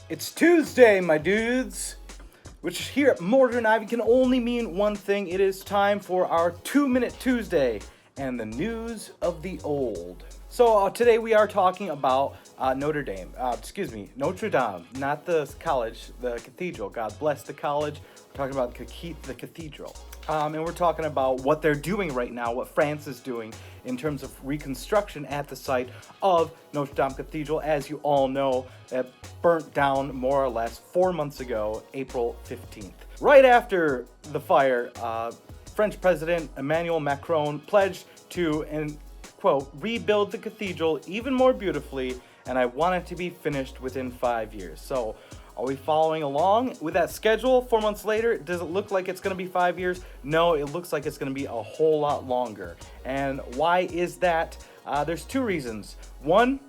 It's Tuesday, my dudes, which here at Mortar and Ivy can only mean one thing. It is time for our 2-Minute Tuesday and the news of the old. So today we are talking about Notre Dame, Notre Dame, not the college, the cathedral. God bless the college. We're talking about the cathedral. And we're talking about what they're doing right now, what France is doing in terms of reconstruction at the site of Notre Dame Cathedral. As you all know, it burnt down more or less 4 months ago, April 15th. Right after the fire, French President Emmanuel Macron pledged to, and quote, rebuild the cathedral even more beautifully, and I want it to be finished within 5 years. So, are we following along with that schedule? 4 months later, does it look like it's going to be 5 years? No, it looks like it's going to be a whole lot longer. And why is that? There's two reasons. One,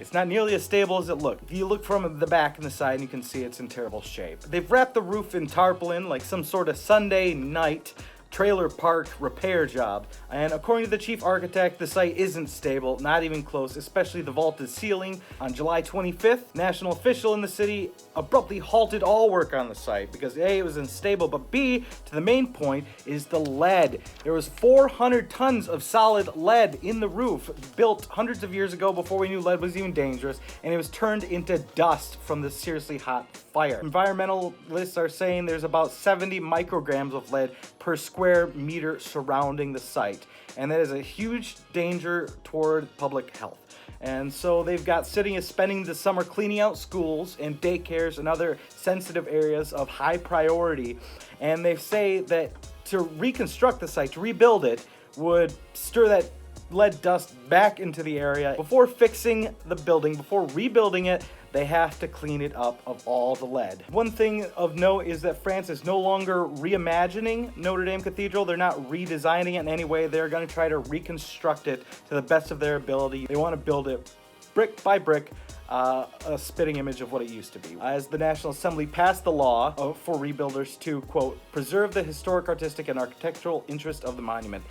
it's not nearly as stable as it looked. If you look from the back and the side, you can see it's in terrible shape. They've wrapped the roof in tarpaulin like some sort of Sunday night trailer park repair job, and according to the chief architect, the site isn't stable, not even close, especially the vaulted ceiling. On July 25th, national official in the city abruptly halted all work on the site because A, it was unstable, but B, to the main point, is the lead. There was 400 tons of solid lead in the roof, built hundreds of years ago before we knew lead was even dangerous, and it was turned into dust from the seriously hot fire. Environmentalists are saying there's about 70 micrograms of lead per square meter surrounding the site, and that is a huge danger toward public health. And so they've got city is spending the summer cleaning out schools and daycares and other sensitive areas of high priority, and they say that to reconstruct the site, to rebuild it, would stir that lead dust back into the area. Before fixing the building, before rebuilding it, they have to clean it up of all the lead. One thing of note is that France is no longer reimagining Notre Dame Cathedral. They're not redesigning it in any way. They're going to try to reconstruct it to the best of their ability. They want to build it brick by brick, a spitting image of what it used to be. As the National Assembly passed the law for rebuilders to, quote, preserve the historic, artistic, and architectural interest of the monument.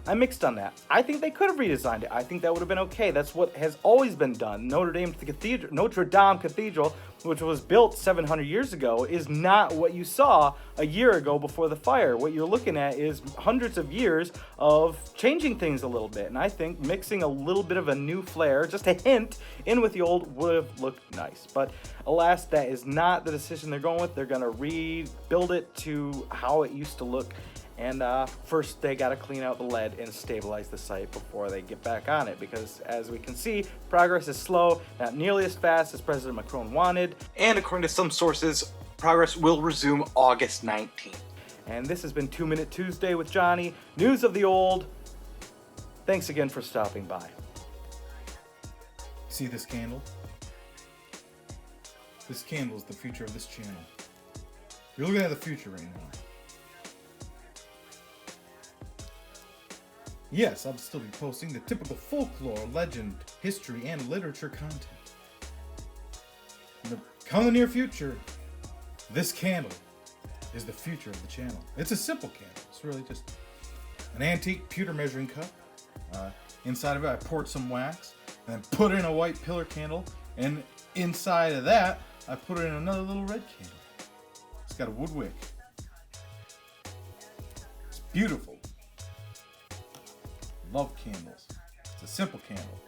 I'm mixed on that. I think they could have redesigned it. I think that would have been okay. That's what has always been done. Notre Dame Cathedral, which was built 700 years ago, is not what you saw a year ago before the fire. What you're looking at is hundreds of years of changing things a little bit. And I think mixing a little bit of a new flair, just a hint, in with the old would have looked nice. But alas, that is not the decision they're going with. They're going to rebuild it to how it used to look. And first, they got to clean out the lead and stabilize the site before they get back on it. Because as we can see, progress is slow, not nearly as fast as President Macron wanted. And according to some sources, progress will resume August 19th. And this has been 2-Minute Tuesday with Johnny. News of the old. Thanks again for stopping by. See this candle? This candle is the future of this channel. You're looking at the future right now. Yes, I'll still be posting the typical folklore, legend, history, and literature content. In the come the near future, this candle is the future of the channel. It's a simple candle. It's really just an antique pewter measuring cup. Inside of it, I poured some wax, and then put in a white pillar candle, and inside of that, I put in another little red candle. It's got a wood wick. It's beautiful. Love candles. It's a simple candle,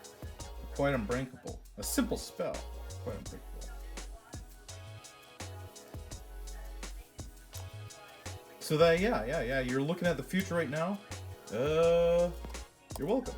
quite unbreakable. A simple spell, quite unbreakable. So that, yeah, you're looking at the future right now. You're welcome.